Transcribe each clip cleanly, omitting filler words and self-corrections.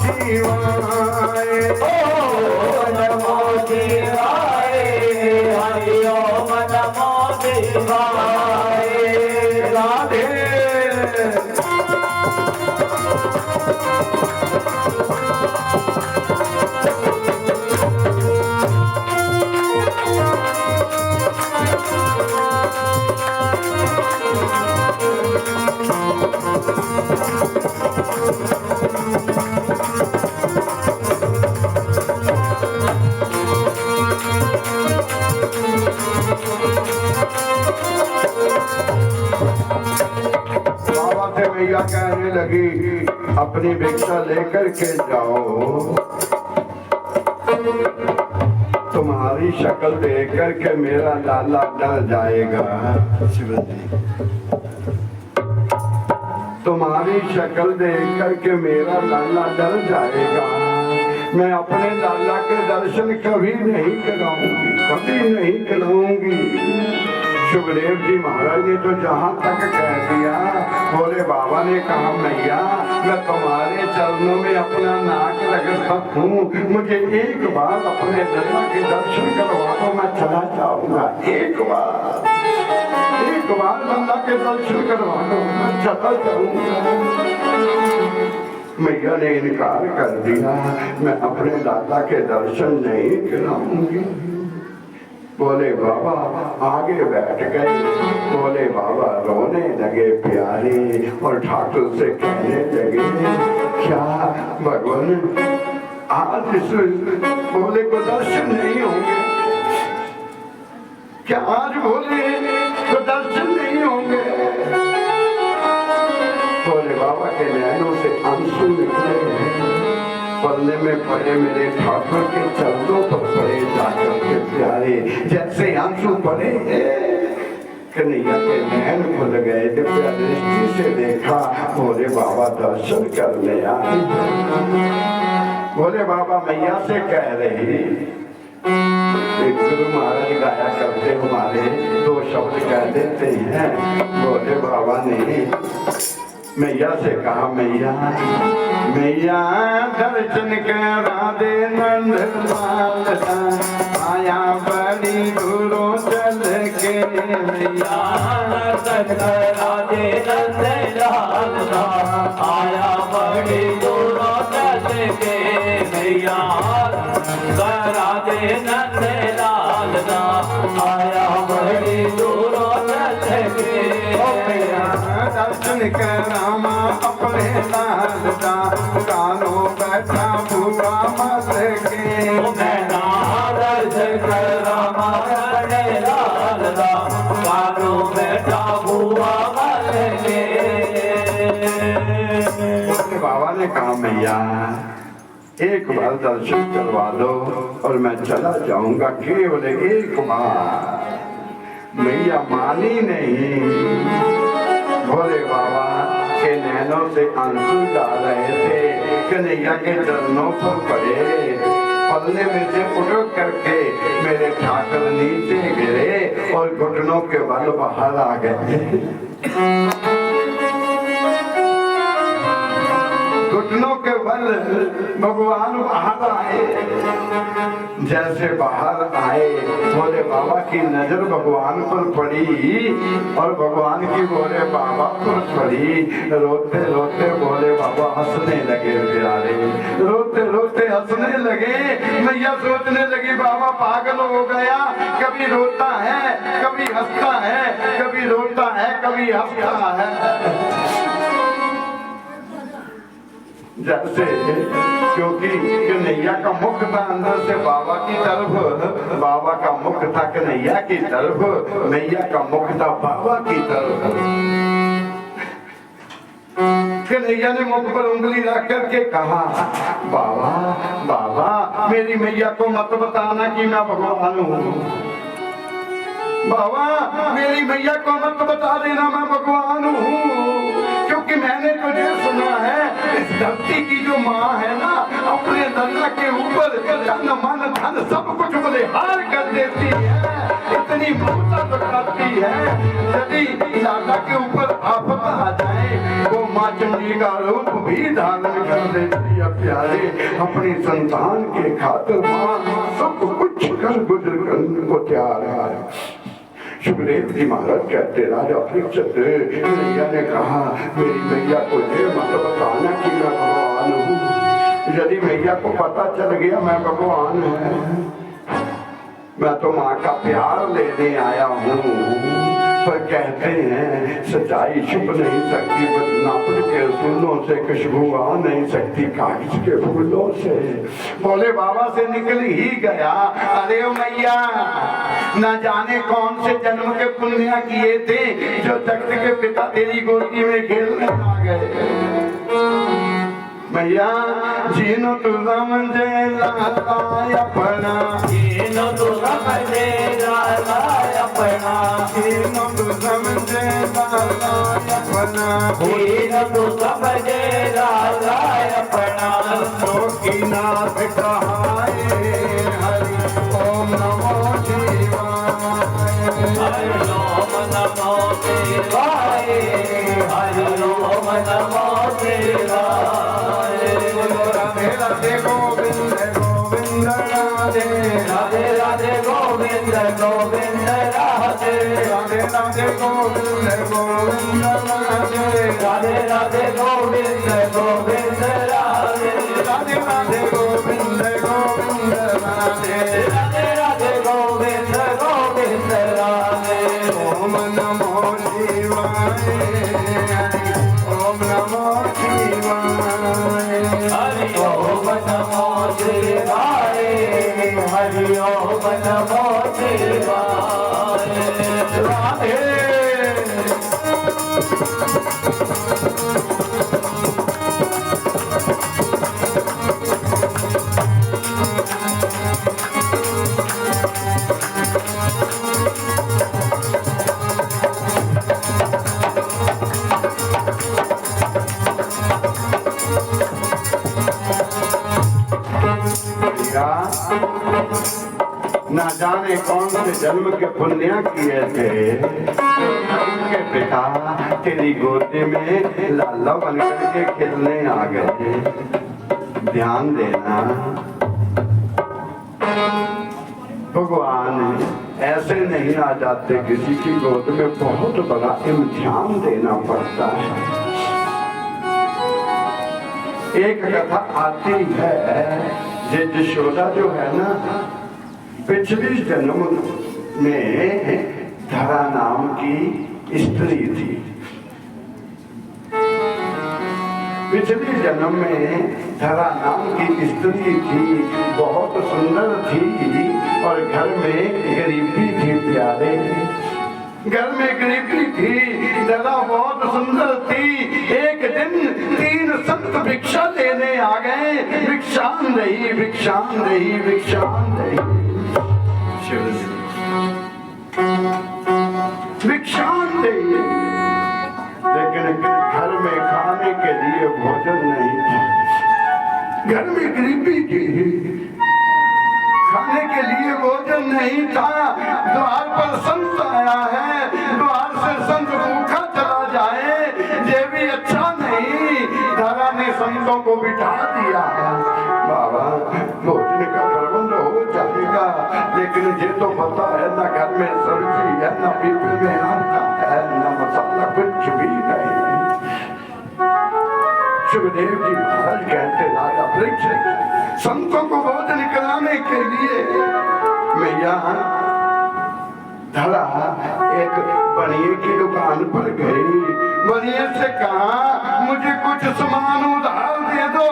शिवाय, ओम नमो शिवाय, हरि ओम नमो शिवाय। राधे मैया कहने लगी अपनी भिक्षा लेकर के जाओ, तुम्हारी शक्ल देख कर के मेरा लाला डर जाएगा। तुम्हारी शक्ल देख कर के मेरा लाला डर जाएगा। मैं अपने लाला के दर्शन कभी नहीं कराऊंगी, कभी नहीं कराऊंगी। सुखदेव जी महाराज ने तो जहाँ तक कह दिया, भोले बाबा ने कहा मैया मैं तुम्हारे चरणों में अपना नाक रखता हूँ, मुझे एक बार अपने लाला के दर्शन करवा दो, मैं चला जाऊंगा। एक बार लाला के दर्शन करवा दो, मैं चला जाऊंगा। मैया ने इनकार कर दिया, मैं अपने लाला के दर्शन नहीं कराऊंगी। बोले बाबा आगे बैठ गए। बोले बाबा रोने लगे प्यारे और ठाकुर से कहने लगे क्या भगवान आज इस भोले को दर्शन नहीं होंगे क्या? आज भोले को दर्शन नहीं होंगे। भोले बाबा के नैनों से आंसू निकले हैं, पल्ले में पड़े मेरे ठाकुर के चरणों पर पड़े जाकर के प्यारे, जैसे आंसू पड़े कन्हैया के नैन खुल गए। दिव्या दृष्टि से देखा भोले बाबा दर्शन करने आए। भोले बाबा मैया से कह रही, गुरु महाराज गाया करते हमारे दो शब्द कह देते हैं। भोले बाबा ने मैया से कहा मैया मैया दर्शन करा दे नंदलाल आया बड़ी दूरों चल के। मैया दर्शन करा दे नंदलाल आया बड़ी दूरों चल के। मैया करा दे नंदलाल आया बड़ी दूरों चल के। दर्शन करामा अपने लाल का कानों बैठा भूखा मत के। दर्शन करामा अपने लाल का कानों बैठा भूखा मत के। बाबा ने कहा मैया एक बार दर्शन करवा दो और मैं चला जाऊंगा, केवल एक बार। मैया मानी नहीं। भोले बाबा के नैनों से आंसू डाल रहे थे, कन्हैया के चरणों पर पड़े, पल्ले में से उठ करके मेरे ठाकुर नीचे गिरे और घुटनों के बल बाहर आ गए। घुटनों के बल भगवान बाहर आए। जैसे बाहर आए भोले बाबा की नजर भगवान पर पड़ी और भगवान की भोले बाबा पर पड़ी। रोते रोते भोले बाबा हंसने लगे प्यारे, रोते रोते हंसने लगे। मैया सोचने लगी बाबा पागल हो गया, कभी रोता है कभी हंसता है, कभी रोता है कभी हंसता है। जैसे क्योंकि कन्हैया का मुख था अंदर से बाबा की तरफ, बाबा का मुख था कन्हैया की तरफ, मैया का मुख था बाबा की तरफ। कन्हैया ने मुख पर उंगली रख करके कहा बाबा बाबा मेरी मैया को मत बताना कि मैं भगवान हूँ। बाबा मेरी मैया को मत बता देना मैं भगवान हूँ, क्योंकि मैंने तुझे सुना है इस धरती की जो माँ है ना, अपने दल्ला के ऊपर तन मन धन सब कुछ बलिहार कर देती है। इतनी ममता बताती है, यदि लाला के ऊपर आफत आ जाए वो माँ चंडी का रूप भी धारण कर देती है। प्यारे अपनी संतान के खातिर माँ सब कुछ कर गुजर करने को तैयार है। सुखदेव जी महाराज कहते राजा परीक्षित, मैया ने कहा मेरी मैया को ये मत बताना कि मैं भगवान हूँ। यदि मैया को पता चल गया मैं भगवान हूँ, मैं तो माँ का प्यार लेने आया हूँ। पर कहते हैं सच्चाई छुप नहीं सकती, बदनापुर के फूलों से खुशबू आ नहीं सकती कागज के फूलों से। बोले बाबा से निकल ही गया। अरे मैया न जाने कौन से जन्म के पुण्य किए थे जो तख्त के पिता तेरी गोदी में खेलने आ गए। मैया जीनो तू समझे लाला अपना, जीनो तू समझे लाला अपना, जीनो तू समझे लाला अपना, जीनो तू समझे लाला अपना। तो की नाथ कहाए हरि ओम नमो शिवाय, हरि ओम नमो शिवाय, हरि ओम नमो शिवाय। राधे राधे गोविंद गोविंद राधे, राधे राधे गोविंद गोविंद राधे, राधे राधे गोविंद गोविंद राधे, राधे राधे गोविंद गोविंद राधे, राधे राधे गोविंद गोविंद राधे, राधे राधे गोविंद गोविंद राधे। ओम नमो शिवाय, ओम नमो शिवाय, हरि ओम नमो शिवाय, हरि ओम नमो शिवाय। राधे। न जाने कौन से जन्म के पुण्य किए थे के पिता तेरी गोदी में लाला बनकर के खेलने आ गए। ध्यान देना भगवान ऐसे नहीं आ जाते, किसी की गोद में बहुत बड़ा इम्तिहान देना पड़ता है। एक कथा आती है, ये यशोदा जो है ना पिछले जन्म में धरा नाम की स्त्री थी। पिछले जन्म में धरा नाम की स्त्री थी, बहुत सुंदर थी और घर में गरीबी थी। प्यारे घर में गरीबी थी, धरा बहुत सुंदर थी। एक दिन 3 संत भिक्षा लेने आ गए। भिक्षान रही भिक्षान रही भिक्षान रही भिक्षान रही, लेकिन घर में खाने के लिए भोजन नहीं था। घर में गरीबी थी, खाने के लिए भोजन नहीं था। द्वार पर संत आया है, द्वार से संत भूखा चला जाए ये भी अच्छा नहीं। धरा ने संतों को बिठा दिया, बाबा भोजन का प्रबंध हो जाएगा, लेकिन ये तो पता है ना घर में सब्जी है, ना पीपल में आटा है, ना मसाला, कुछ भी नहीं। सुखदेव जी महाराज कहते राजा परीक्षित संतों को भोजन कराने के लिए मैया धरा एक बनिए की दुकान पर गई। बनिए से कहा मुझे कुछ सामान उधार दे दो,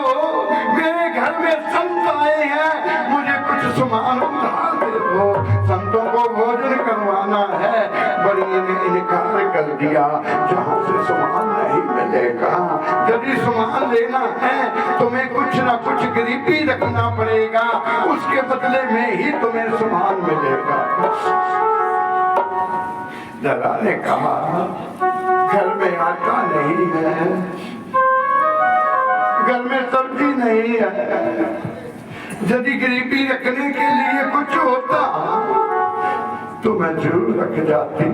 मेरे घर में संत आए हैं, मुझे कुछ सामान उधार दे दो, संतों को भोजन करवाना है। बनिए ने इनकार कर दिया, जहाँ से सामान नहीं मिलेगा, यदि सामान लेना है तुम्हें कुछ ना कुछ गरीबी रखना पड़ेगा, उसके बदले में ही तुम्हें सामान मिलेगा। धरा ने कहा घर में आटा नहीं है, घर में सब्जी नहीं है, यदि गरीबी रखने के लिए कुछ होता तो मैं जरूर रख जाती,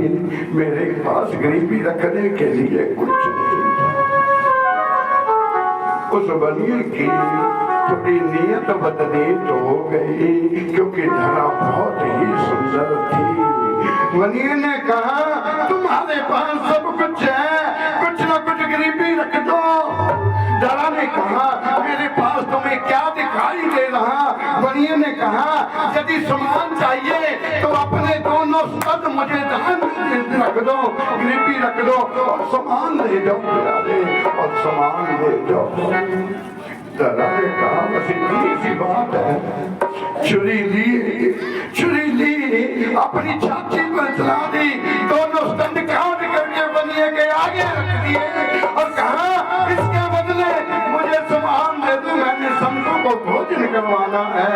मेरे पास गरीबी रखने के लिए कुछ नहीं था। उस बनिए की थोड़ी नीयत बदली तो हो गई, क्योंकि धरा बहुत ही सुंदर थी। बनिए ने कहा तुम्हारे पास सब कुछ है, कुछ ना कुछ गरीबी रख दो। धरा ने कहा मेरे पास तुम्हें क्या दिखाई दे रहा। बनिए ने कहा यदि सामान चाहिए तो अपने दोनों स्तन मुझे दान रख दो, गरीबी रख दो और सामान ले जाओ प्यारे, और सामान ले जाओ। धरा ने कहा बस इतनी सी बात है। छुरी ली अपनी छाती पर चला दी, दोनों स्तन काट करके बनिए के आगे रख दिए और कहा इसके बदले मुझे सामान दे दो, मैंने संतों को भोजन करवाना है।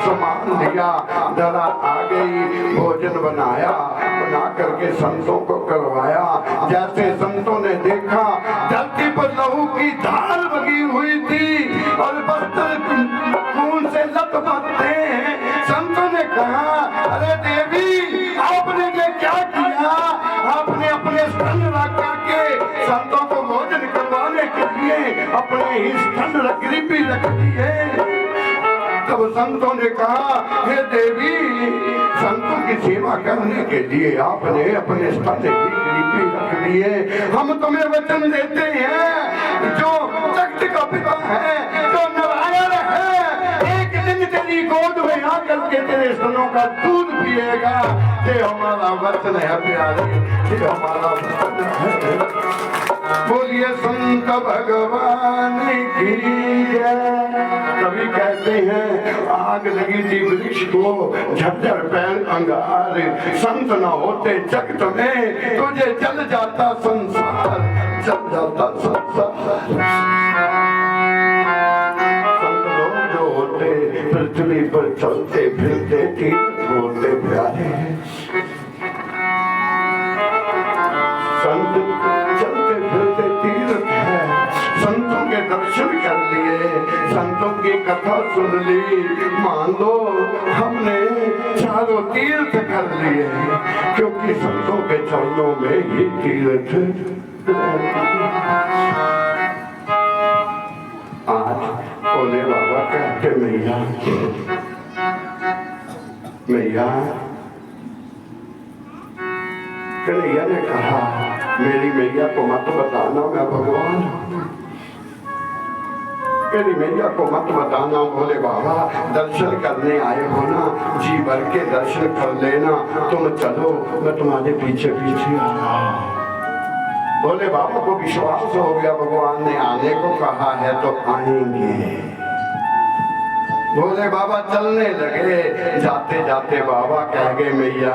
सामान दिया, धरा आ गई, भोजन बनाया, बना करके संतों को करवाया। जैसे संतों ने देखा धरती पर लहू की धार बगी हुई थी और वस्त्र खून से लथपथ थे। संतों ने कहा अरे देवी आपने ये क्या किया। आपने अपने स्तन रख करके संतों को भोजन करवाने के लिए अपने ही स्तन गरीबी रख दिए। तब संतों ने कहा हे देवी, संतों की सेवा करने के लिए आपने अपने स्तन की गरीबी रख दिए। हम तुम्हें वचन देते हैं जो जगत का पिता है, जो नारायण है, एक दिन तेरी गोद में आकर के तेरे स्तनों का दूध पिएगा। ये हमारा वचन है प्यारे, ये हमारा वचन है। बोलिए संत भगवान की जय। कभी कहते हैं आग लगी थी वृक्ष को, झज्जर पैर अंगार, संत न होते जगत में तुझे जल जाता संसार, जल जाता संसार। संत लोग जो होते पृथ्वी पर चलते फिरते तीर्थ होते प्यारे। संत चलते फिरते तीर्थ है, संतों के दर्शन कर लिए, संतों की कथा सुन ली, मान लो हमने चारों तीर्थ कर लिए, क्योंकि संतों के चरणों में ही तीर्थ। आज भोले बाबा कहते मैया मैया, कन्हैया ने कहा मेरी मैया को मत बताना मैं भगवान हूं। मेरी मैया को मत बताना भोले बाबा, दर्शन करने आए हो ना, जी भर के दर्शन कर लेना, तुम चलो मैं तुम्हारे पीछे पीछे आ रहा हूं। भोले बाबा को विश्वास हो गया भगवान ने आने को कहा है तो आएंगे। भोले बाबा चलने लगे, जाते जाते बाबा कह गए मैया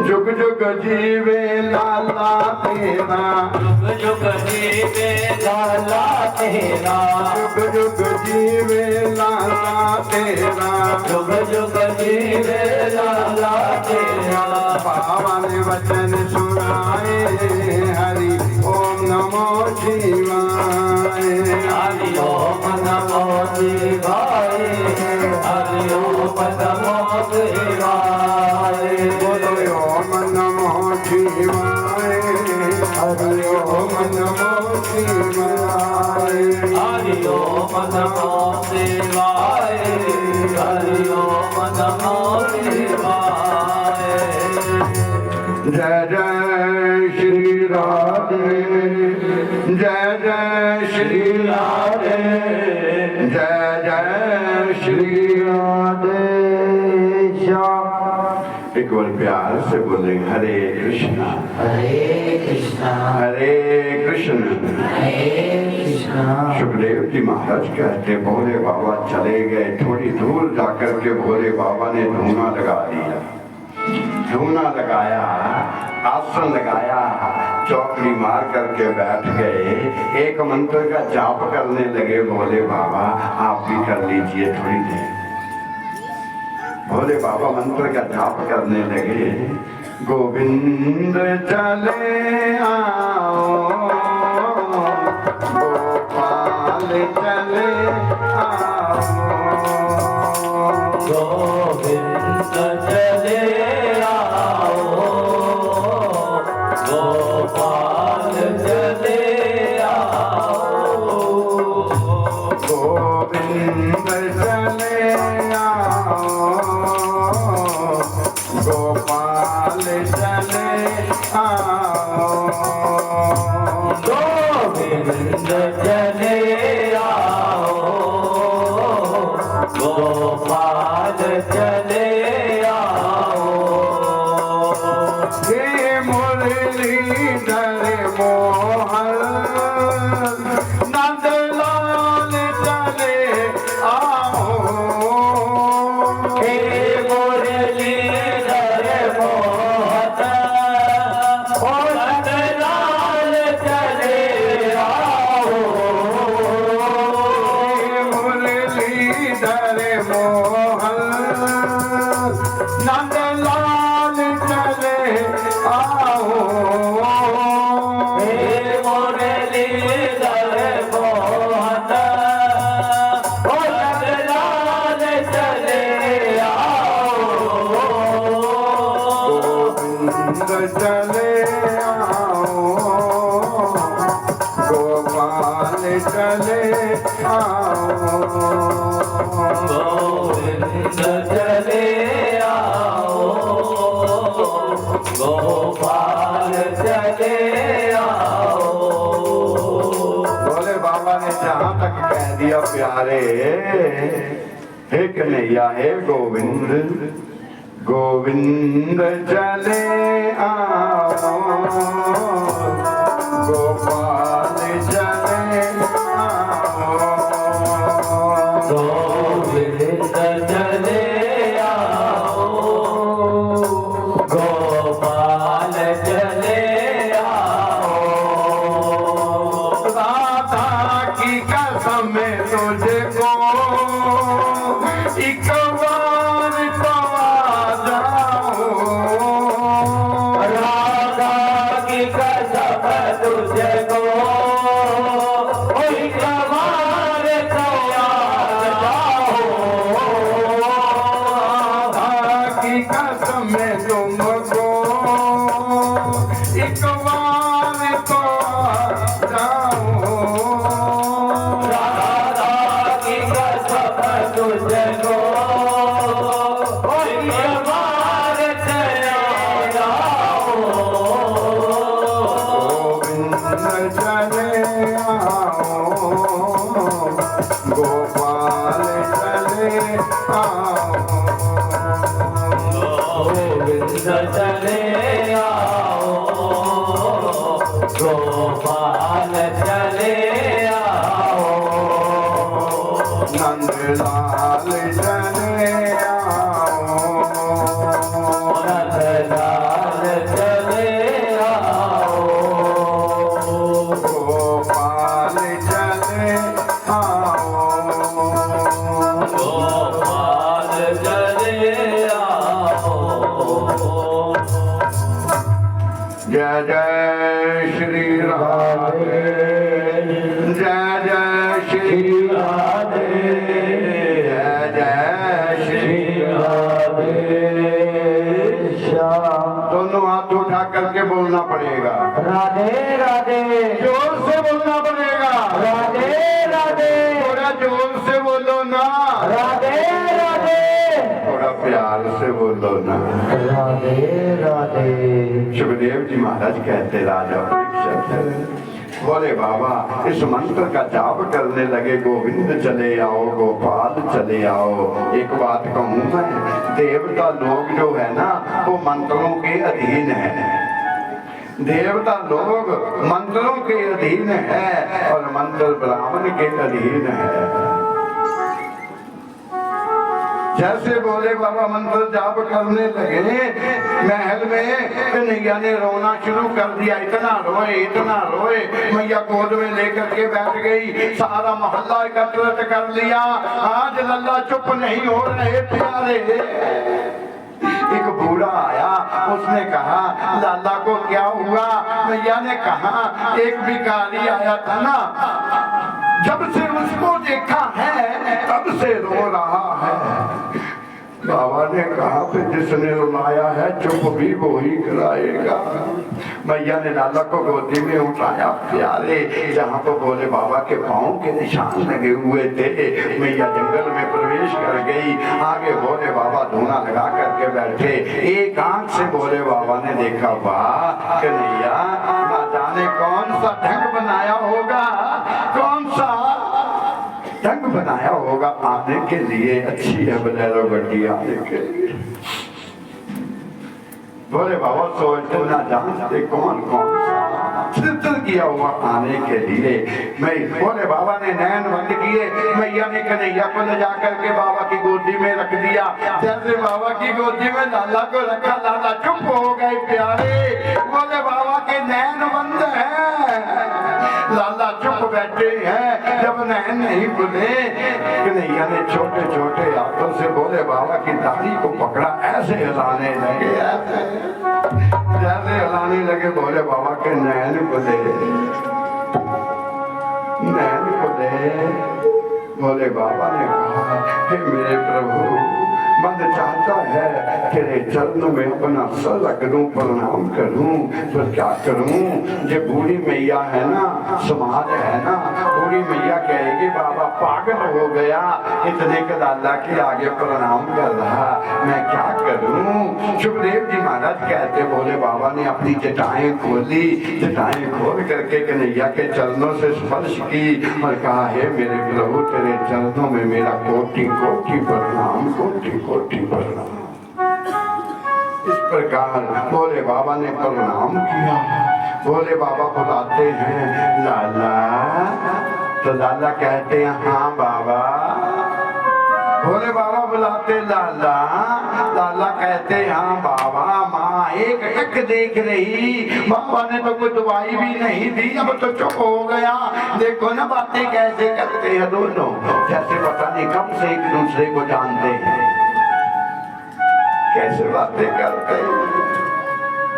जुग जुग जीवे लाला तेरा, जुग जुग जीवे लाला तेरा, जुग जुग जीवे लाला तेरा, जुग जुग जीवे लाला तेरा। बाबा ने वचन सुनाए हरि ओम नमो शिवाय, हरि ओम नमो शिवाय, हरि ओम नमो शिवाय। बोलो ओम नमो शिवाय, हरि ओम नमो शिवाय, हरि ओम नमो शिवाय, हरि ओम नमो शिवाय। जय जय श्री राधे, जय जय श्री राधे, जय जय श्री राधे श्याम। एक बार प्यार से बोले हरे कृष्णा हरे कृष्णा हरे कृष्ण हरे कृष्णा। सुखदेव जी महाराज कहते भोले बाबा चले गए, थोड़ी दूर जाकर के भोले बाबा ने धूना लगा दिया। धूना लगाया, आसन लगाया, चौकड़ी मार करके बैठ गए, एक मंत्र का जाप करने लगे। भोले बाबा आप भी कर लीजिए थोड़ी देर। भोले बाबा मंत्र का जाप करने लगे। गोविंद चले आओ, गोपाल चले आओ, गोविंद चले आओ, गोविंद चले आओ गोपाल चले आओ गोविंद चले आओ गोपाल चले आओ हे मुरलीधर मोहन नंदलाल चले आओ हे मुरलीधर मोहन नंदलाल चले आओ मुरलीधर मोहन नंदलाल चले आओ हे मुरलीधर मोहन नंदलाल चले आओ गोविंद चले आओ गोपाल चले आओ गोविंद चले आओ गोपाल चले आओ बोले बाबा ने जहां तक कह दिया प्यारे हे कन्हैया हे गोविंद गोविंद चले आओ गोपाल चले आओ गोविंद चले आओ गोपाल चले आओ राधा की कसम तुझको एक बार तो आ जाओ राधा की कसम तुझको एक बार तो आ जाओ राधा की कसम तुमको एक बार तो आ जाओ राधा की कसम तुझको एक बार चले आओ गोविंद चले आओ गोपाल चले आओ गोविंद चले आओ गोपाल चले आओ नंदलाल चले आओ नंदलाल चले आओ गोपाल चले आओ गोपाल चले आओ जय जय श्री राधे जय जय श्री राधे जय जय श्री राधे श्याम दोनों हाथ उठा करके बोलना पड़ेगा राधे राधे जोर से बोलना पड़ेगा राधे राधे थोड़ा जोर से बोलो ना राधे राधे थोड़ा प्यार से बोलो ना राधे राधे सुखदेव जी महाराज कहते राजा परीक्षित बोले बाबा इस मंत्र का जाप करने लगे गोविंद चले आओ गोपाल चले आओ एक बात कहूँ मैं देवता लोग जो है ना वो मंत्रों के अधीन है देवता लोग मंत्रों के अधीन है और मंत्र ब्राह्मण के अधीन है जैसे बोले बाबा मंत्र जाप करने लगे महल में कन्हैया ने रोना शुरू कर दिया इतना रोए मैया गोद में लेकर के बैठ गई सारा मोहल्ला एकत्रित कर लिया आज लल्ला चुप नहीं हो रहे प्यारे एक बूढ़ा आया उसने कहा लाला को क्या हुआ मैया ने कहा एक भिखारी आया था ना जब से उसको देखा है तब से रो रहा है बाबा ने कहा फिर जिसने रुलाया है चुप भी वो ही कराएगा। मैया ने लाला को गोदी में उठाया, प्यारे जहाँ पर भोले बाबा के पाँव के निशान लगे हुए थे, मैया जंगल में प्रवेश कर गई। आगे भोले बाबा धूना लगा करके बैठे। एक आंख से भोले बाबा ने देखा, वाह कन्हैया, ना जाने कौन सा ढंग बनाया होगा, कौन सा ढंग बनाया होगा आने के लिए। अच्छी है बलेरो गड्डी आने के लिए। भोले बाबा सोचते ना जानते कौन कौन सा किया हुआ आने के लिए। मैं भोले बाबा ने नैन बंद किए, मैया ने कन्हैया को ले जाकर के बाबा की गोदी में रख दिया। जैसे बाबा की गोदी में लाला को रखा, लाला चुप हो गए। प्यारे भोले बाबा के नैन बंद है, लाला चुप बैठे हैं। जब नैन नहीं खुले, कन्हैया ने छोटे छोटे हाथों से भोले बाबा की दाढ़ी को पकड़ा, ऐसे हिलाने लगे, जैसे हिलाने लगे। भोले बाबा के नैन खुले, नैन खुले। भोले बाबा ने कहा, हे मेरे प्रभु, मन चाहता है तेरे चरणों में अपना सर रख दूं, प्रणाम करूं, तो क्या करूं? ये बूढ़ी मैया है ना, समाज है ना, बूढ़ी मैया कहेगी बाबा पागल हो गया, इतने के लाला के आगे प्रणाम कर रहा, मैं क्या करूं? सुखदेव जी महाराज कहते, भोले बाबा ने अपनी जटाएं खोली, जटाएं खोल करके कन्हैया के चरणों से स्पर्श की और कहा, हे मेरे प्रभु, तेरे चरणों में मेरा कोटि कोटि प्रणाम, कोटि कोटि प्रणाम। इस प्रकार भोले बाबा ने प्रणाम किया। भोले बाबा बुलाते हैं, लाला, तो लाला कहते हैं, हाँ बाबा। भोले बाबा बुलाते लाला, लाला कहते हाँ बाबा। माँ एक टक देख रही, बाबा ने तो कोई दवाई भी नहीं दी, अब तो चुप हो गया। देखो ना बातें कैसे करते हैं दोनों, जैसे पता नहीं कब से एक दूसरे को जानते हैं, कैसे बातें करते हैं।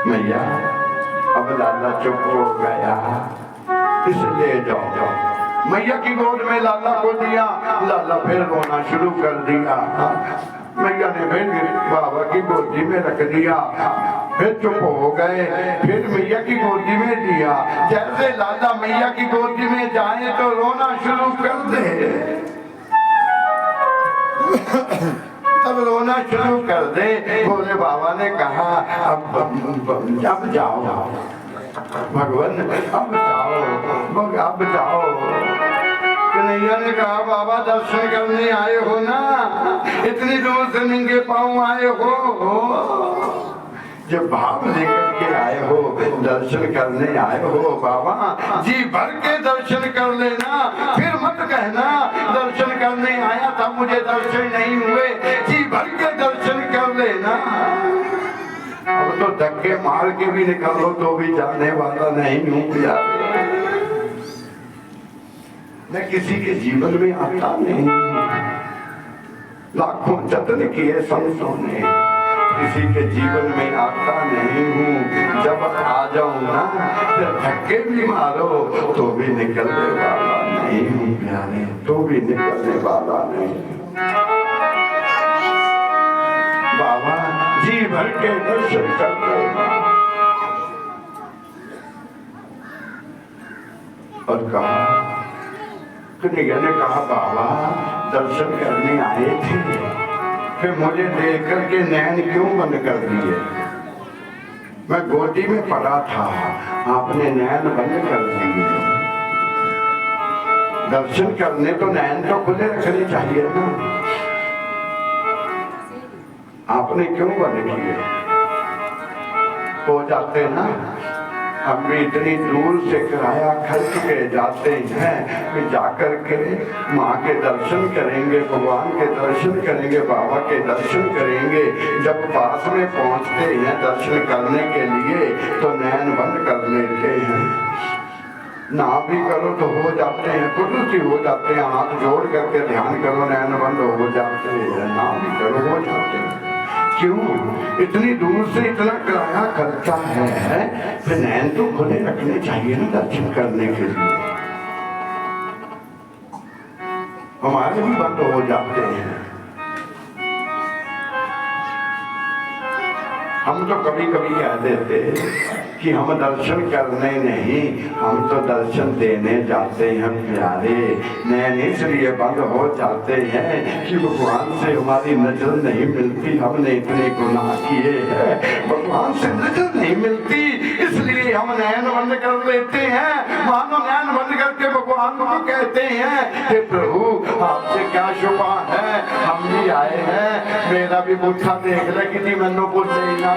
मैया अब लाला चुप हो गया, इसलिए जाओ। मैया की गोद में लाला को दिया, लाला फिर रोना शुरू कर दिया। मैया ने फिर बाबा की गोदी में रख दिया, फिर चुप हो गए। फिर मैया की गोदी में दिया, जैसे लाला मैया की गोदी में जाए तो रोना शुरू कर दे, तब रोना शुरू कर दे। भोले बाबा ने कहा, अब जाओ भगवान, अब जाओ, अब जाओ। कन्हैया ने कहा, बाबा दर्शन करने आए हो ना, इतनी दूर से नंगे पाँव आए हो, जब भाव लेकर के आए हो, दर्शन करने आए हो बाबा, जी भर के दर्शन कर लेना, फिर मत कहना दर्शन करने आया था मुझे दर्शन नहीं हुए, जी भर के दर्शन कर लेना। अब तो धक्के मार के भी निकलो तो भी जाने वाला नहीं हूँ यार, मैं किसी के जीवन में आता नहीं, लाखों जतन किए संतों ने, किसी के जीवन में आता नहीं हूँ। जब आ जाऊं ना, फिर धक्के भी मारो तो भी निकलने वाला नहीं हूँ प्यारे, तो भी निकलने वाला नहीं। बाबा जी भर के दर्शन करते और कहा, कन्हैया ने कहा, बाबा दर्शन करने आए थे, फिर मुझे देख करके नैन क्यों बंद कर दिए? मैं गोदी में पड़ा था, आपने नैन बंद कर दिए। दर्शन करने तो नैन तो खुले रखने चाहिए ना, आपने क्यों बंद किए? हो जाते ना, हम भी इतनी दूर से किराया खर्च के जाते हैं, फिर जाकर के माँ के दर्शन करेंगे, भगवान के दर्शन करेंगे, बाबा के दर्शन करेंगे। जब पास में पहुँचते हैं दर्शन करने के लिए तो नैन बंद कर लेते हैं, ना भी करो तो हो जाते हैं, कुदरती हो जाते हैं, हाथ जोड़ करके ध्यान करो नैन बंद हो जाते हैं, ना भी करो हो जाते हैं। क्यों? इतनी दूर से इतना किराया खर्चा है, फिर नैन तो खुले रखने चाहिए ना दर्शन करने के लिए। हमारे भी बंद हो जाते हैं, हम तो कभी कभी कह देते कि हम दर्शन करने नहीं, हम तो दर्शन देने जाते हैं प्यारे। नैन इसलिए बंद हो जाते हैं कि भगवान से हमारी नजर नहीं मिलती, हमने इतने गुनाह किए हैं, भगवान से नजर नहीं मिलती, इसलिए हम नैन बंद कर लेते हैं। मानो नैन बंद करके भगवान को कहते हैं कि प्रभु आपसे क्या छुपा है, हम भी आए हैं, मेरा भी बूथा देख ले कि मैनू कुछ नहीं जाए।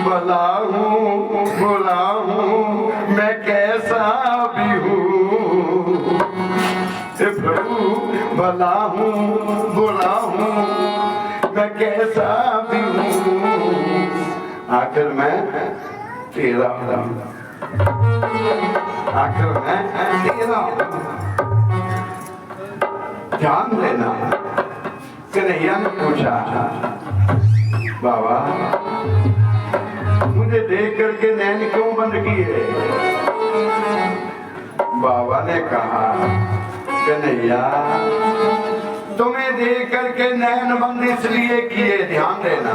भला हूँ मैं कैसा भी हूँ प्रभु, भला हूँ बुरा हूँ मैं कैसा भी हूँ, आखिर मैं तेरा हूँ, आखिर मैं तेरा हूँ। ध्यान देना, कन्हैया ने पूछा बाबा मुझे देख करके नैन क्यों बंद किए? बाबा ने कहा कन्हैया तुम्हें देख करके नैन बंद इसलिए किए, ध्यान देना,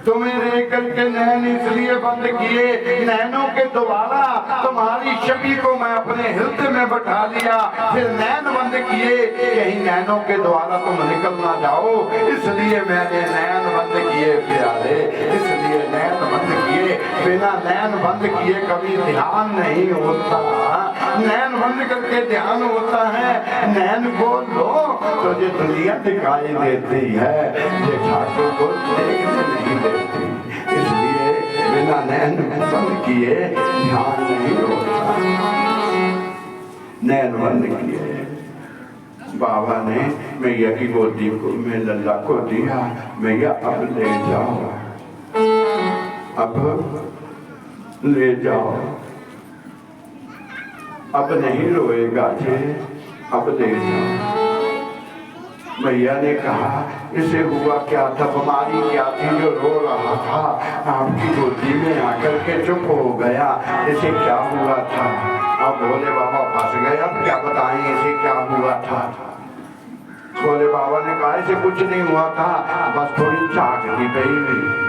तुम्हें देख करके नैन इसलिए बंद किए, नैनों के द्वारा तुम्हारी छवि को मैं अपने हृदय में बैठा लिया, फिर नैन बंद किए कहीं नैनों के द्वारा तुम निकल ना जाओ, इसलिए मैंने नैन बंद किए प्यारे, इसलिए नैन बंद किए। बिना नैन बंद किए कभी ध्यान नहीं होता, नैन बंद करके ध्यान होता है। नैन बोल लो तो ये दुनिया दिखाई देती है, ये ठाकुर को देखने नहीं देती, इसलिए बिना नैन बंद किए ध्यान नहीं होता। नैन बंद किए, बाबा ने मैया की गोदी को में लल्ला को दिया, मैया अब ले जाओ, अब ले जाओ, अब नहीं रोएगा जे, अब ले जाओ। मैया ने कहा इसे हुआ क्या था, बीमारी क्या थी जो रो रहा था, आपकी गोदी में आकर के चुप हो गया, इसे क्या हुआ था? अब भोले बाबा फंस गए, अब क्या बताएं इसे क्या हुआ था? भोले बाबा ने कहा इसे कुछ नहीं हुआ था, बस थोड़ी झाग की पड़ी हुई,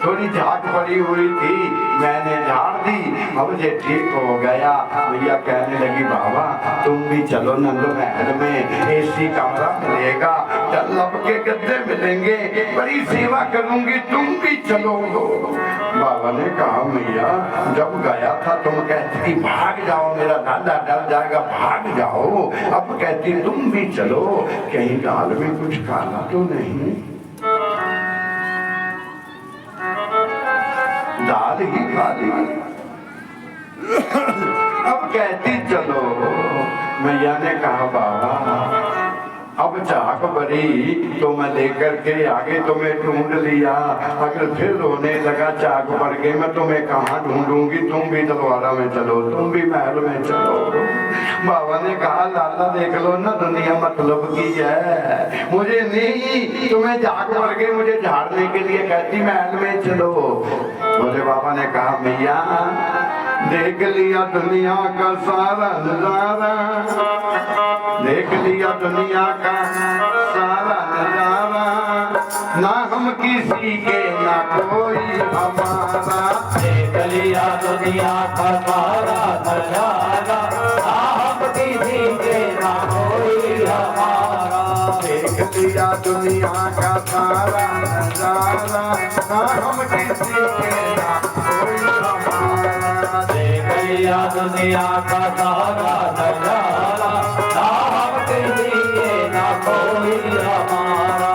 थोड़ी झाग पड़ी हुई थी, मैंने झाड़ दी, अब ये ठीक हो गया। भैया कहने लगी बाबा तुम भी चलो नंद महल में, एसी कमरा मिलेगा, लब के गद्दे मिलेंगे, बड़ी सेवा करूंगी, तुम भी चलो। बाबा ने कहा मैया जब गया था तुम कहती थी भाग जाओ, मेरा दादा डर जाएगा, भाग जाओ, अब कहती तुम भी चलो, कहीं दाल में कुछ काला तो नहीं? दाल ही खाली, अब कहती चलो। मैया ने कहा बाबा अब चाक बड़ी तो मैं लेकर के आगे तुम्हें ढूंढ लिया, अगर फिर रोने लगा चाक बढ़ गई मैं तुम्हें कहाँ ढूंढूंगी, तुम भी दरबारा में चलो, तुम भी महल में चलो। बाबा ने कहा लाला देख लो ना दुनिया मतलब की है, मुझे नहीं, तुम्हें झाग बढ़ गई, मुझे झाड़ने के लिए कहती महल में चलो। बोले बाबा ने कहा मैया देख लिया दुनिया का सारा नजारा, देख लिया दुनिया का सारा नजारा, ना हम किसी के ना कोई हमारा, देख लिया दुनिया का सारा नजारा, ना हम किसी के ना कोई हमारा, देख लिया दुनिया का सारा नजारा, ना हम किसी के ना कोई हमारा, देख लिया दुनिया का सारा नजारा, ना हम किसी के ना कोई हमारा।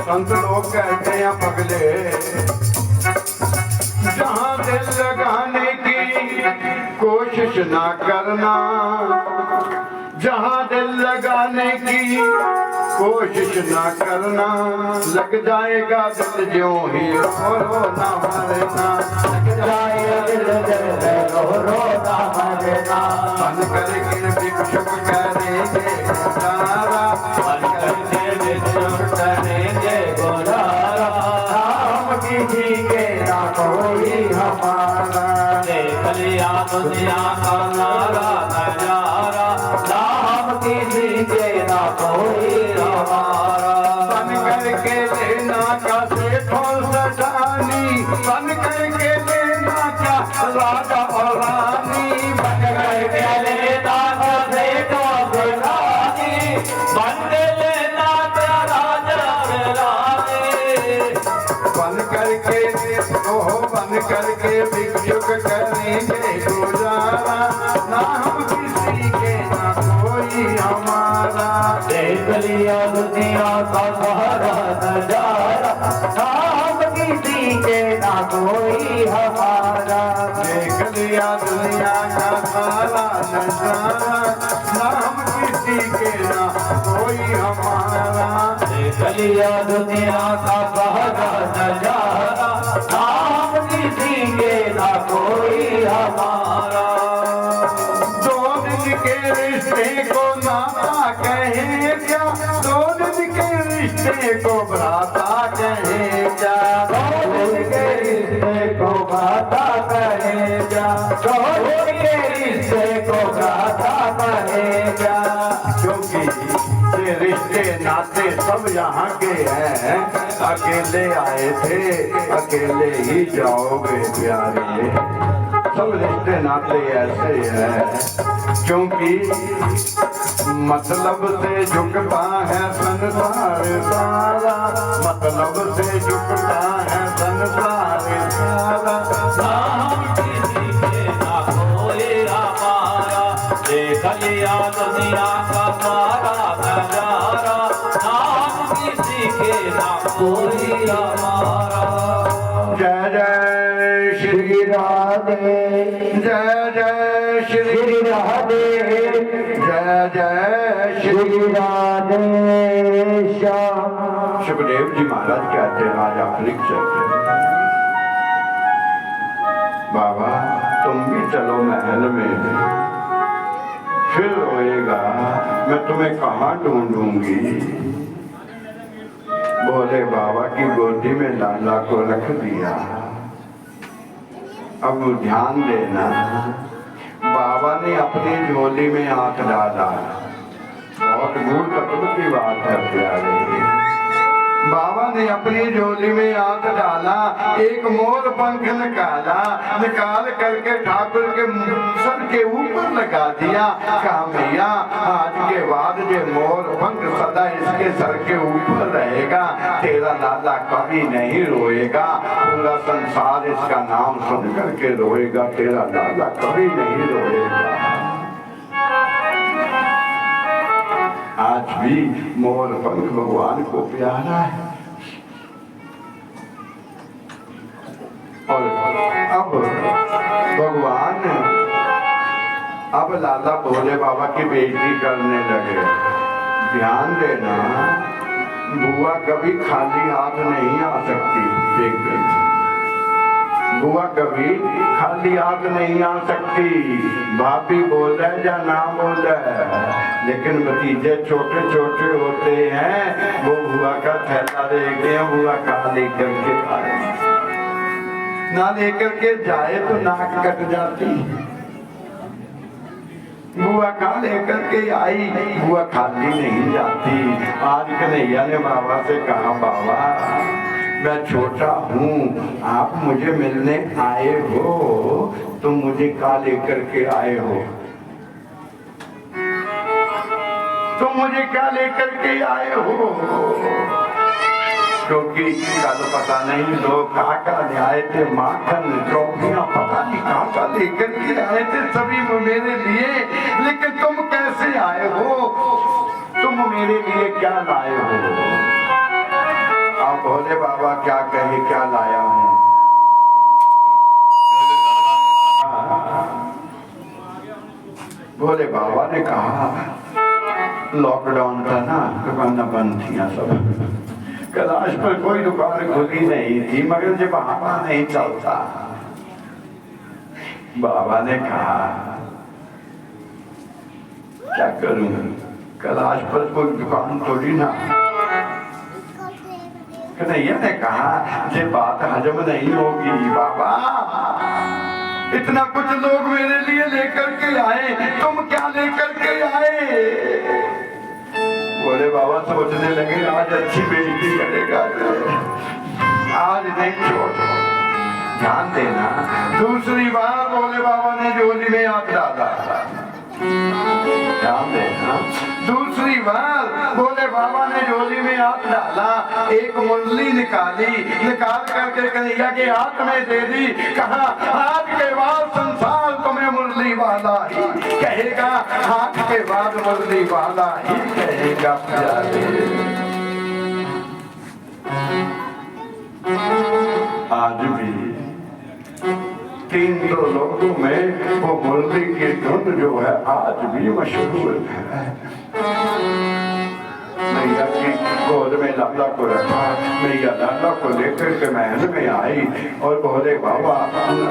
संत लोग कहते हैं पगले जहां दिल लगाने की कोशिश ना करना, जहां दिल लगाने की कोशिश ना करना, लग जाएगा दिल ज्यों ही रो रो ना मरना, लग जाएगा दिल रो रो ना मरना। मन करके भिक्षुक करेंगे गुजारा, मन करके भिक्षुक करेंगे गुजारा, नाम किसी के ना कोई हमारा। देख लिया दुनिया का नारा नजारा, नाम किसी के ना कोई हमारा। बन करके लेना का सेठों सजानी, बन करके लेना का राजा और रानी, बन करके लेना का सेठों सजानी, बन लेना का राजा रानी। बन करके बन करके भिक्षुक करेंगे गुजारा, ना हम किसी के ना कोई हमारा। देख लिया दुनिया का सारा नजारा, नाम किसी के ना कोई हमारा। देख लिया दुनिया का सारा नजारा, ना हम किसी के ना कोई हमारा। देख लिया दुनिया का सारा नजारा, नाम किसी के ना कोई हमारा। दो दिन के रिश्ते को नाता कहे क्या, दो दिन के रिश्ते को भ्राता कहे क्या, दो दिन के रिश्ते को भ्राता कहे जा, दो दिन के रिश्ते को भ्राता कहे जा। क्योंकि ये रिश्ते नाते सब यहाँ के हैं, अकेले आए थे अकेले ही जाओगे प्यारे। सब रिश्ते नाते ऐसे हैं, क्योंकि मतलब से झुकता है संसार सारा, मतलब से झुकता है संसार सारा। नाम किसी के ना कोई हमारा। देख लिया दुनिया का सारा नजारा, नाम किसी के ना कोई हमारा। जय जय श्री राधे, जय जय श्री राधे, जय जय श्री राधे श्याम। सुखदेव जी महाराज कहते हैं, आज आप लिख सकते हैं, बाबा तुम भी चलो महल में, फिर रोएगा मैं तुम्हें कहाँ ढूंढूंगी। बोले बाबा की गोदी में लाला को रख दिया। अब ध्यान देना, बाबा ने अपनी झोली में आंख डाला, बहुत गूढ़ तत्व की बात है प्यारे। बाबा ने अपनी झोली में आंख डाला, एक मोर पंख निकाला, निकाल करके ठाकुर के सर के ऊपर लगा दिया। कहा भैया आज के बाद ये मोर पंख सदा इसके सर के ऊपर रहेगा, तेरा लाला कभी नहीं रोएगा, पूरा संसार इसका नाम सुन करके रोएगा, तेरा लाला कभी नहीं रोएगा। आज भी मोर पंख भगवान को प्यारा है। और अब भगवान अब लाला भोले बाबा की बेइज्जती करने लगे। ध्यान देना, बुआ कभी खाली हाथ नहीं आ सकती। देख देना, बुआ कभी खाली हाथ नहीं आ सकती। भाभी बोले या ना बोले, लेकिन भतीजे छोटे छोटे होते हैं, वो बुआ का थैला लेके बुआ का लेकर के आए, ना लेकर के जाए तो नाक कट जाती। बुआ का लेकर के आई, बुआ खाली नहीं जाती। आज कन्हैया ने बाबा से कहा, बाबा मैं छोटा हूँ, आप मुझे मिलने आए हो, तुम मुझे का लेकर के आए हो, तुम मुझे क्या लेकर के आए हो। क्योंकि कल पता नहीं लोग काका ले आए थे, माखन ट्रॉफियां पता नहीं काका लेकर के आए थे सभी मेरे लिए, लेकिन तुम कैसे आए हो, तुम मेरे लिए क्या लाए हो। आप भोले बाबा क्या कहे, क्या लाया हूँ। भोले बाबा ने कहा, लॉकडाउन था ना, दुकानें बंद थी सब। कैलाश पर कोई दुकान खुली नहीं थी, मगर जब बाबा नहीं चलता, बाबा ने कहा क्या करूं, कैलाश पर कोई दुकान थोड़ी ना। कन्हैया ने कहा ये बात हजम नहीं होगी बाबा, इतना कुछ लोग मेरे लिए लेकर के आए, तुम क्या लेकर के आए? बोले बाबा सोचने लगे आज अच्छी बेइज्जती करेगा, आज नहीं छोड़, ध्यान देना। दूसरी बार बोले बाबा ने झोली में हाथ डाला, ध्यान देना। दूसरी बार बोले बाबा ने झोली में हाथ डाला, एक मुरली निकाली, निकाल करके कन्हैया के हाथ में दे दी, कहा आज के बाद संसार तुम्हें मुरली वाला ही कहेगा, आज के बाद मुरली वाला ही कहेगा। आज भी 300 लोगों में वो मुरली की धुन जो है आज भी मशहूर है। मैया की गोद में लाला को रखा, मैया लाला को लेकर के महल में आई और बोले बाबा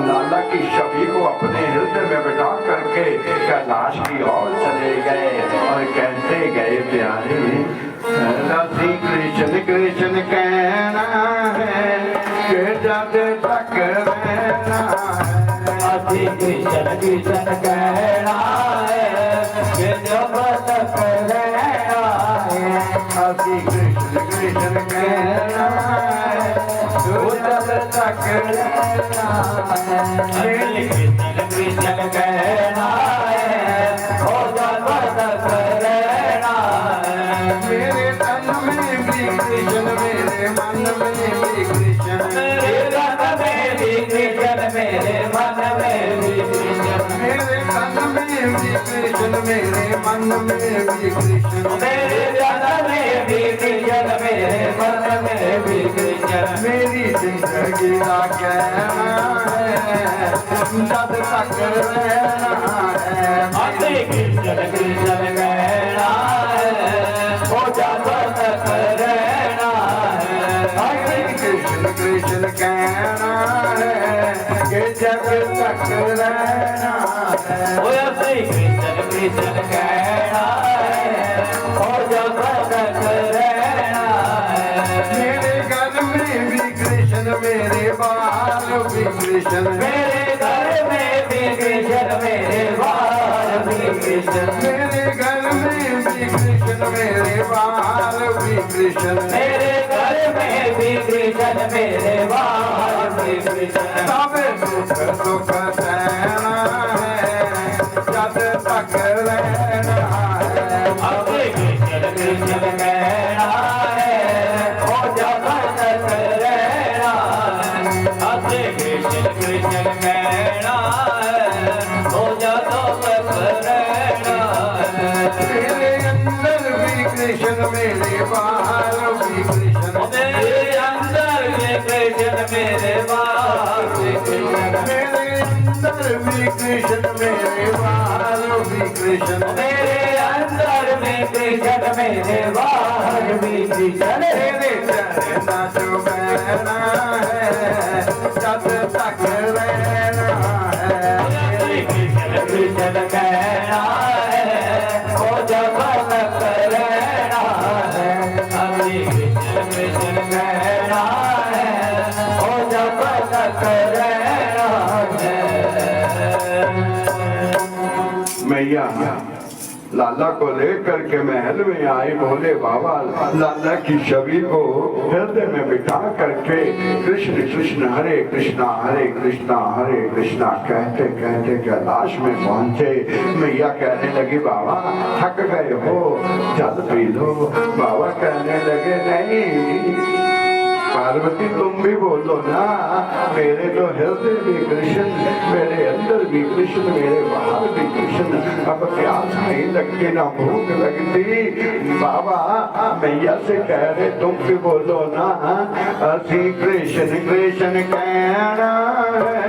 लाला की छवि को अपने हृदय में बिठा करके कैलाश की ओर चले गए और कहते गए प्यारे श्री कृष्ण कृष्ण कहना है कि जब तक रहना है, श्री कृष्ण कृष्ण कहना है कि जब तक रहना है, श्री कृष्ण कृष्ण कहना है तो जब तक रहना है, श्री कृष्ण कृष्ण कहना है ओ जब तक रहना है। मेरे तन में भी कृष्ण, मेरे मन में भी कृष्ण, मेरे तन में भी कृष्ण, मेरे मन में भी कृष्ण, मेरे तन में भी कृष्ण, मेरे मन में भी कृष्ण, मेरे तन में भी कृष्ण, मेरे मन में भी कृष्ण। मेरी जिंदगी का कहना है जब तक रहना है। श्री कृष्ण कृष्ण कहना है ओ जब तक रहना है। श्री कृष्ण कृष्ण कहना है कि जब तक रहना है। ओ श्री कृष्ण कृष्ण कहना है ओ जब तक रहना है। मेरे घर में भी कृष्ण, मेरे बाहर भी कृष्ण, मेरे घर में भी कृष्ण, मेरे बाहर भी कृष्ण, मेरे घर में भी कृष्ण, मेरे बाहर भी कृष्ण, मेरे घर में भी कृष्ण, मेरे बाहर भी कृष्ण। सब सुख दुख सहना है जब तक रहना है। श्री कृष्ण कृष्ण कहना है ओ जब तक रहना है। श्री कृष्ण कृष्ण कहना है ओ जब तक रहना है। मेरे अंदर भी कृष्ण, मेरे बाहर भी कृष्ण, मेरे अंदर में कृष्ण, मेरे बाहर भी कृष्ण, मेरे अंदर भी कृष्ण, मेरे बाहर भी कृष्ण, मेरे अंदर में कृष्ण, मेरे बाहर भी कृष्ण। मेरे चरना जो बहना है जब तक रहना है। श्री कृष्ण कृष्ण कहना है ओ जब तक रहना है। श्री कृष्ण कृष्ण कहना है ओ जब तक रहना है। मैया लाला को लेकर के महल में आए, बोले बाबा लाला की छवि को हृदय में बिठा करके कृष्ण कृष्ण हरे कृष्णा हरे कृष्णा हरे कृष्णा कहते कहते कैलाश में पहुंचे। मैया कहने लगी बाबा थक गए हो, जल पी लो। बाबा कहने लगे नहीं पार्वती तुम भी बोलो ना, मेरे तो हृदय भी कृष्ण, मेरे अंदर भी कृष्ण, मेरे बाहर भी कृष्ण। अब प्यास नहीं लगती ना भूख लगती। बाबा मैया से कह रहे तुम भी बोलो ना, श्री कृष्ण कृष्ण कहना है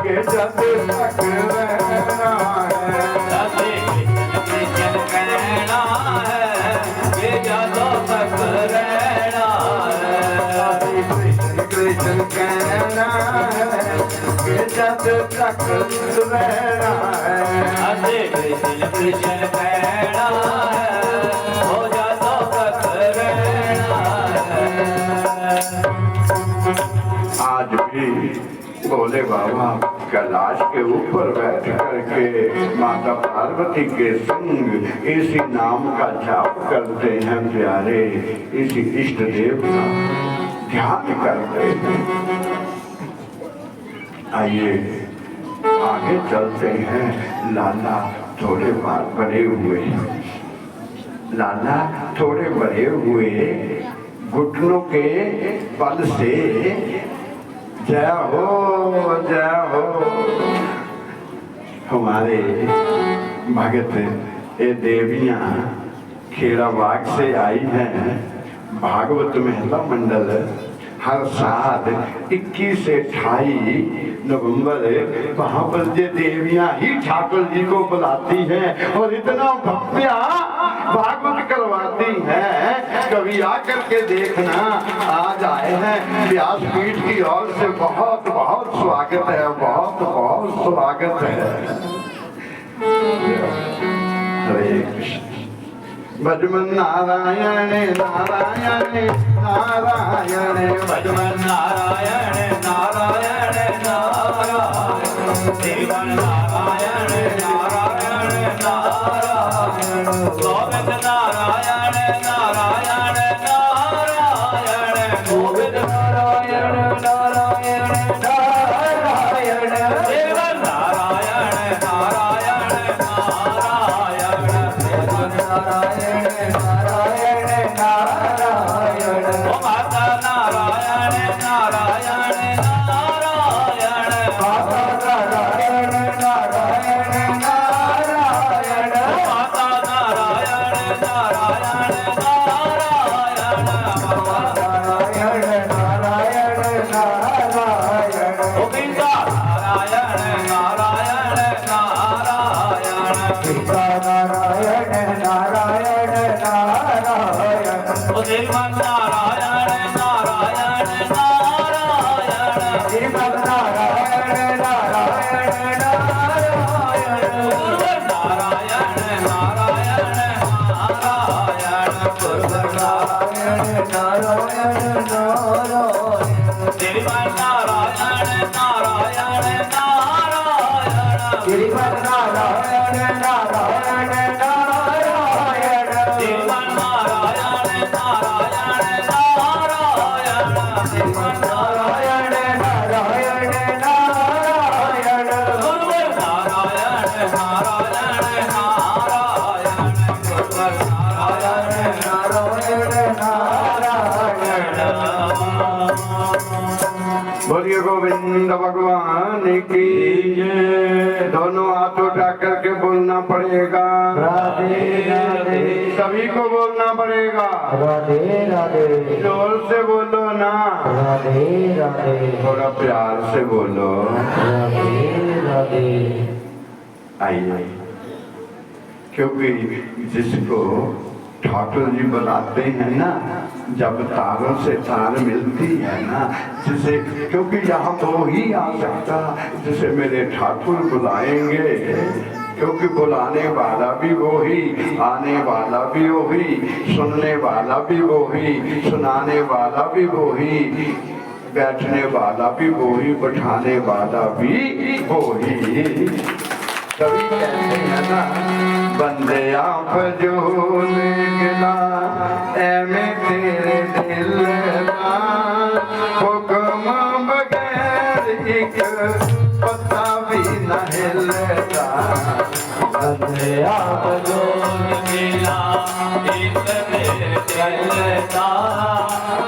कि जब तक रहना है। श्री कृष्ण कृष्ण कहना है रहना है कि जब तक रहना है। हरे कृष्ण कृष्ण कहना है हो जा तो तक रहना है। आज भी भोले बाबा कैलाश के ऊपर बैठ करके माता पार्वती के संग इसी नाम का जाप करते हैं प्यारे, इसी इष्ट देव का ध्यान करते हैं। आइए आगे चलते हैं। लाला थोड़े बार बड़े हुए, लाला थोड़े बड़े हुए, घुटनों के बल से जय हो जय हो। हमारे भगत ये देवियां खेड़ाबाग से आई हैं। भागवत महिला मंडल हर साल 21 से 28 नवंबर वहां पर ये देवियां ही ठाकुर जी को बुलाती हैं और इतना भव्य भागवत करवाती हैं। कभी आकर के देखना। आज आए हैं व्यासपीठ की ओर से बहुत बहुत स्वागत है, बहुत बहुत स्वागत है। हरे कृष्ण। भजमन नारायण नारायण नारायण, भजमन नारायण नारायण नारायण, जीवन नारायण नारायण नारायण, गोविंद नारायण नारायण नारायण, गोविंद नारायण नारायण नारायण, जीवन नारायण नारायण नारायण, जीवन नारायण नारायण नारायण, ओ माता नारायण नारायण नारायण, माता नारायण नारायण नारायण, ओ माता नारायण नारायण नारायण, माता नारायण नारायण नारायण, ओ पिता नारायण नारायण नारायण, पिता नारायण नारायण नारायण, ओ जीवन नारायण नारायण नारायण, जीवन नारायण नारायण नारायण, गुरुवर नारायण नारायण नारायण, गुरुवर नारायण नारायण नारायण, जीवन नारायण नारायण नारायण, जीवन नारायण नारायण नारायण, जीवन नारायण नारायण नारायण, जीवन नारायण नारायण नारायण, गुरुवर नारायण नारायण नारायण, गुरुवर नारायण नारायण नारायण। बोलिए गोविंद भगवान की जय। दोनों हाथ उठा करके बोलना पड़ेगा। राधे राधे, सभी को बोलना पड़ेगा। राधे राधे, जोर से बोलो ना, राधे राधे, थोड़ा प्यार से बोलो। राधे राधे। आइए, क्योंकि जिसको ठाकुर जी बुलाते हैं ना, जब तारों से तार मिलती है ना, जिसे क्योंकि यहाँ तो ही आ सकता जिसे मेरे ठाकुर बुलाएंगे, क्योंकि बुलाने वाला भी वो ही, आने वाला भी वो ही, सुनने वाला भी वो ही, सुनाने वाला भी वो ही, बैठने वाला भी वो ही, बैठाने वाला भी वो ही। कभी कहते हैं ना, बंदे आप जो गिला ऐमे तेरे दिल का, हुक्म बगैर एक पत्ता भी न हिलता। बंदे आप जो मिला एक मेरे दिल का,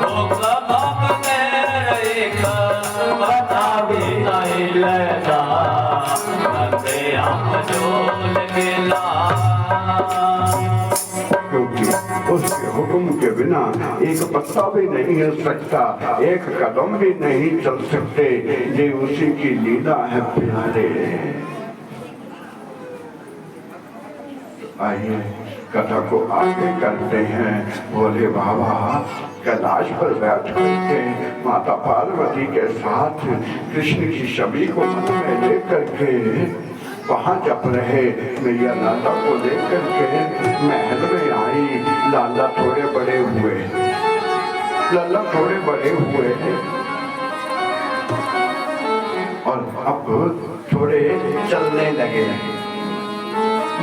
हुक्म बगैर एक पत्ता भी न हिलता। बंदे आप जो मिला, क्योंकि उसके हुक्म के बिना एक पत्ता भी नहीं हिल सकता, एक कदम भी नहीं चल सकते। ये उसी की लीला है प्यारे। आइए कथा को आगे करते हैं। बोले बाबा कैलाश पर बैठ करके माता पार्वती के साथ कृष्ण की छवि को मन में लेकर के वहां जप रहे। मैया लाला को लेकर के महल में आई। लाला थोड़े बड़े हुए, लाला थोड़े बड़े हुए और अब थोड़े चलने लगे।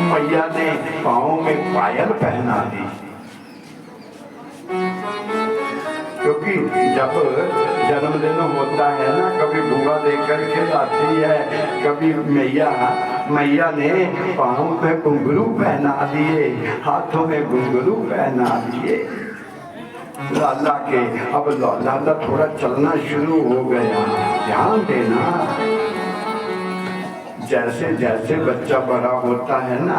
मैया ने पाँव में पायल पहना दी, क्योंकि जब जन्मदिन होता है ना, कभी बुआ लेकर के आती है, कभी मैया ने पाँव पे घुंघरू पहना दिए, हाथों में घुंघरू पहना दिए लाला के। अब लाला थोड़ा चलना शुरू हो गया। ध्यान देना, जैसे जैसे बच्चा बड़ा होता है ना,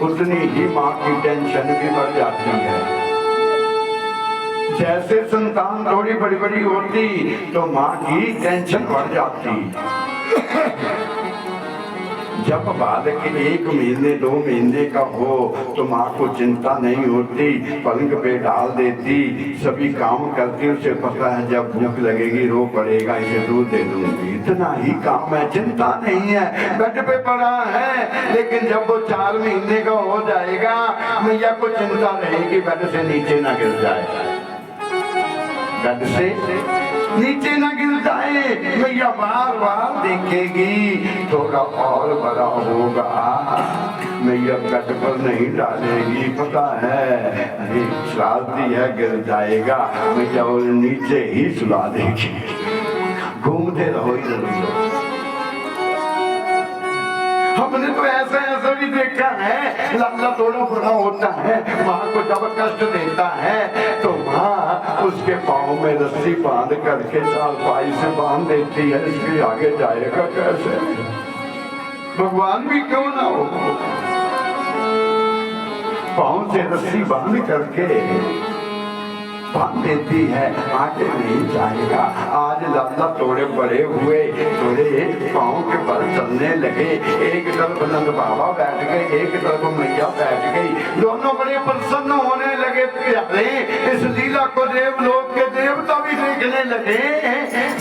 उतनी ही माँ की टेंशन भी बढ़ जाती है। जैसे संतान थोड़ी बड़ी बड़ी होती तो माँ की टेंशन बढ़ जाती। जब बालक 1 महीने 2 महीने का हो तो माँ को चिंता नहीं होती, पलंग पे डाल देती, सभी काम करती। उसे पता है जब भूख लगेगी रो पड़ेगा, इसे दूध दे दूंगी, इतना ही काम है, चिंता नहीं है। बेड पे पड़ा है, लेकिन जब वो 4 महीने का हो जाएगा, मैया को चिंता रहेगी बेड से नीचे ना गिर जाए, बेड से नीचे न गिर जाए। मैया बार बार देखेगी, थोड़ा और बड़ा होगा, मैया बेड पर नहीं डालेगी, पता है अरे श्राद्धी है गिर जाएगा, मैया और नीचे ही सुला देगी। घूमते रहो इधर। हमने तो ऐसा ऐसा भी देखा है, लाला थोड़ा बड़ा होता है, माँ को जब कष्ट देता है तो माँ उसके पाँव में रस्सी बांध करके चारपाई से बांध देती है। इसके आगे जाएगा कैसे? भगवान भी क्यों ना हो, पाँव से रस्सी बांध करके बांध देती है, आगे नहीं जाएगा। आज लाला थोड़े बड़े हुए, थोड़े पाँव के बल चलने लगे। एक तरफ नंद बाबा बैठ गए, एक तरफ मैया बैठ गई। दोनों बड़े प्रसन्न होने लगे। प्यारे इस लीला को देवलोक के देवता भी देखने लगे।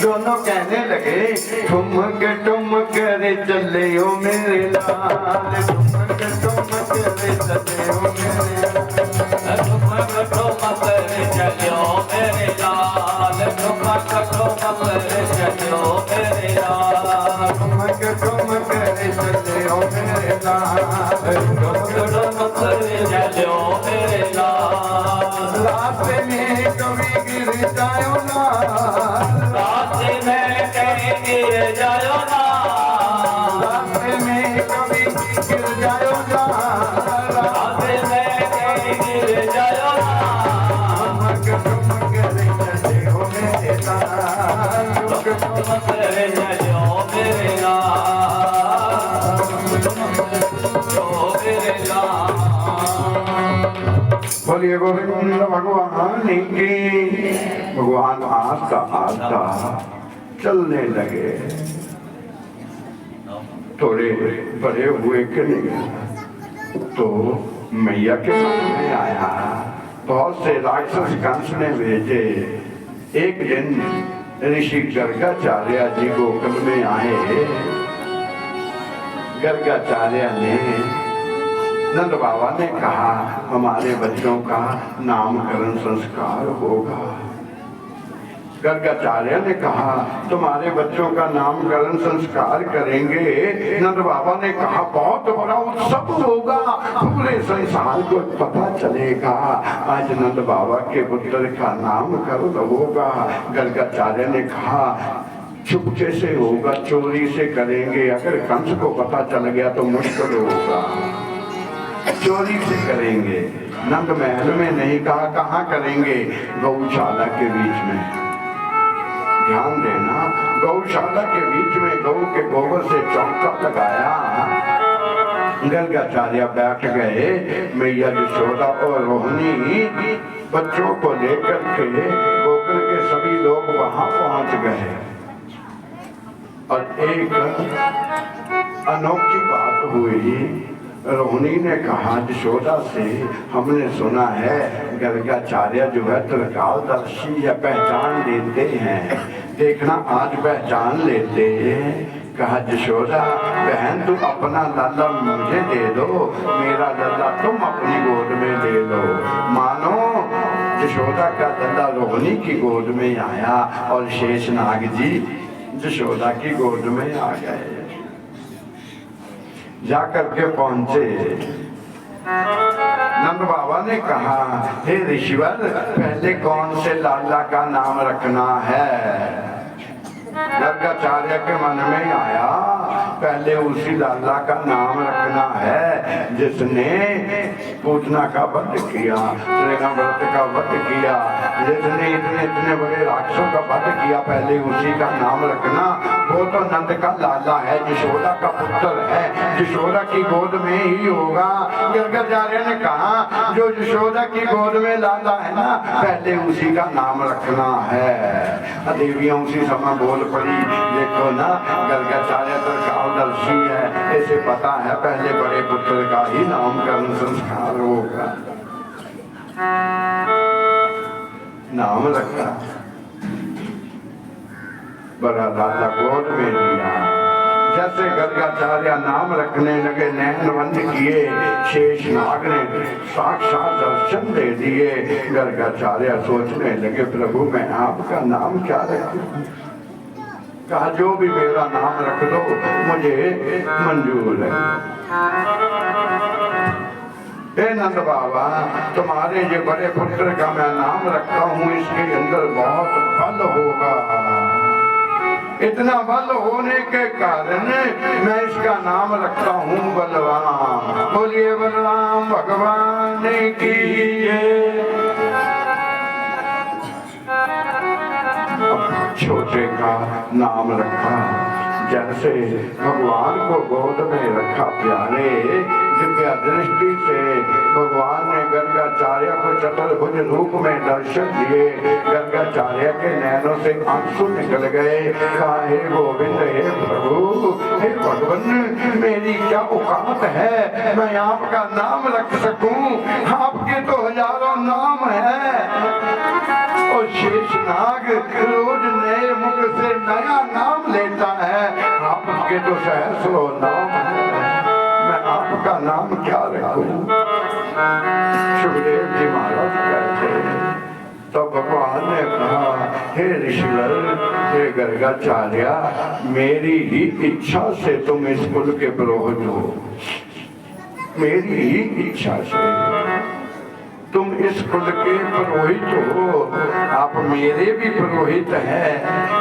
दोनों कहने लगे ठुमक ठुमक रे चले ओ मेरे लाल, ठुमक ठुमक रे चले ओ मेरे लाल, ठुमक ठुमक रे चलो मेरे लाल, ठुमक ठुमक रे चलो मेरे लाल, ठुमक ठुमक रे चलो मेरे लाल, ठुमक ठुमक रे चलो मेरे लाल। रास्ते में कभी गिर जाओ ना, रास्ते में कभी गिर जाओ ना, रास्ते में कभी गिर जाओ ना, रास्ते में कभी गिर जाओ ना। बोलिए गोविंद भगवान की। भगवान आस्ता आस्ता चलने लगे, थोड़े बड़े हुए के नहीं तो मैया के मन में आया। बहुत से राक्षस कंस ने भेजे। एक दिन ऋषि गर्गाचार्य जी गोकुल में आए। गर्गाचार्य ने नंद बाबा ने कहा हमारे बच्चों का नामकरण संस्कार होगा। गर्गाचार्य ने कहा तुम्हारे बच्चों का नामकरण संस्कार करेंगे। नंद बाबा ने कहा बहुत बड़ा उत्सव होगा, पूरे संसार को पता चलेगा आज नंद बाबा के पुत्र का नामकरण होगा। गर्गाचार्य ने कहा चुपके से होगा, चोरी से करेंगे, अगर कंस को पता चल गया तो मुश्किल होगा, चोरी से करेंगे। नंद महल में नहीं कहा, कहाँ करेंगे? गौशाला के बीच में। ध्यान देना, गौशाला के बीच में गौ के गोबर से चौका लगाया। गर्गाचार्य बैठ गए। मैया यशोदा और रोहिणी बच्चों को लेकर के गोकुल के सभी लोग वहां पहुंच गए। और एक अनोखी बात हुई। रोहिणी ने कहा यशोदा से, हमने सुना है गर्गाचार्य जो है त्रिकालदर्शी या पहचान लेते हैं, देखना आज पहचान लेते हैं। कहा यशोदा बहन तुम अपना लाला मुझे दे दो, मेरा लाला तुम अपनी गोद में ले लो। मानो यशोदा का लाला रोहिणी की गोद में आया और शेषनाग जी यशोदा की गोद में आ गए। जाकर के पहुंचे, नंद बाबा ने कहा हे ऋषिवर पहले कौन से लाला का नाम रखना है? गर्गाचार्य के मन में आया पहले उसी लाला का नाम रखना है जिसने पूतना का वध किया, व्रत का वध किया, जिसने इतने इतने बड़े राक्षसों का वध किया, पहले उसी का नाम रखना। वो तो नंद का लाला है, यशोदा का पुत्र है, यशोदा की गोद में ही होगा। गर्गाचार्य ने कहा जो यशोदा की गोद में लाला है ना, पहले उसी का नाम रखना है। देवियां उसी समय बोल पड़ी, देखो ना गर्गाचार्य तो कालदर्शी है, इसे पता है पहले बड़े पुत्र का ही नामकरण संस्कार होगा। नाम रखा, बड़ा लाला गोद में लिया। जैसे गर्गाचार्य नाम रखने लगे, नैन बंद किए, शेषनाग ने साक्षात दर्शन दे दिए। गर्गाचार्य सोचने लगे प्रभु मैं आपका नाम क्या रखूं? कहा जो भी मेरा नाम रख दो मुझे मंजूर है। हे नंद बाबा तुम्हारे ये बड़े पुत्र का मैं नाम रखता हूँ, इसके अंदर बहुत बल होगा। इतना बल होने के कारण मैं इसका नाम रखता हूँ बलराम। बोलिए बलराम भगवान की जय। छोटे का नाम रखा, जैसे भगवान को गोद में रखा प्यारे, दिव्य दृष्टि से भगवान ने गर्गाचार्य को चतुर्भुज रूप में दर्शन दिए। गर्गाचार्य के नैनों से आंसू निकल गए। कहा हे गोविंद, हे प्रभु, हे भगवान, मेरी क्या औकात है मैं आपका नाम रख सकूं? आपके तो हजारों नाम है। और शेषनाग रोज नए मुख से नया नाम लेता है, आपके तो सहस्रों नाम है, मैं आपका नाम क्या रखूं? सुखदेव जी महाराज कहते हैं तो भगवान ने कहा हे ऋषिवर, हे गर्गाचार्य, मेरी ही इच्छा से तुम इस कुल के पुरोहित हो, मेरी ही इच्छा से तुम इस कुल के पुरोहित हो। आप मेरे भी पुरोहित हैं।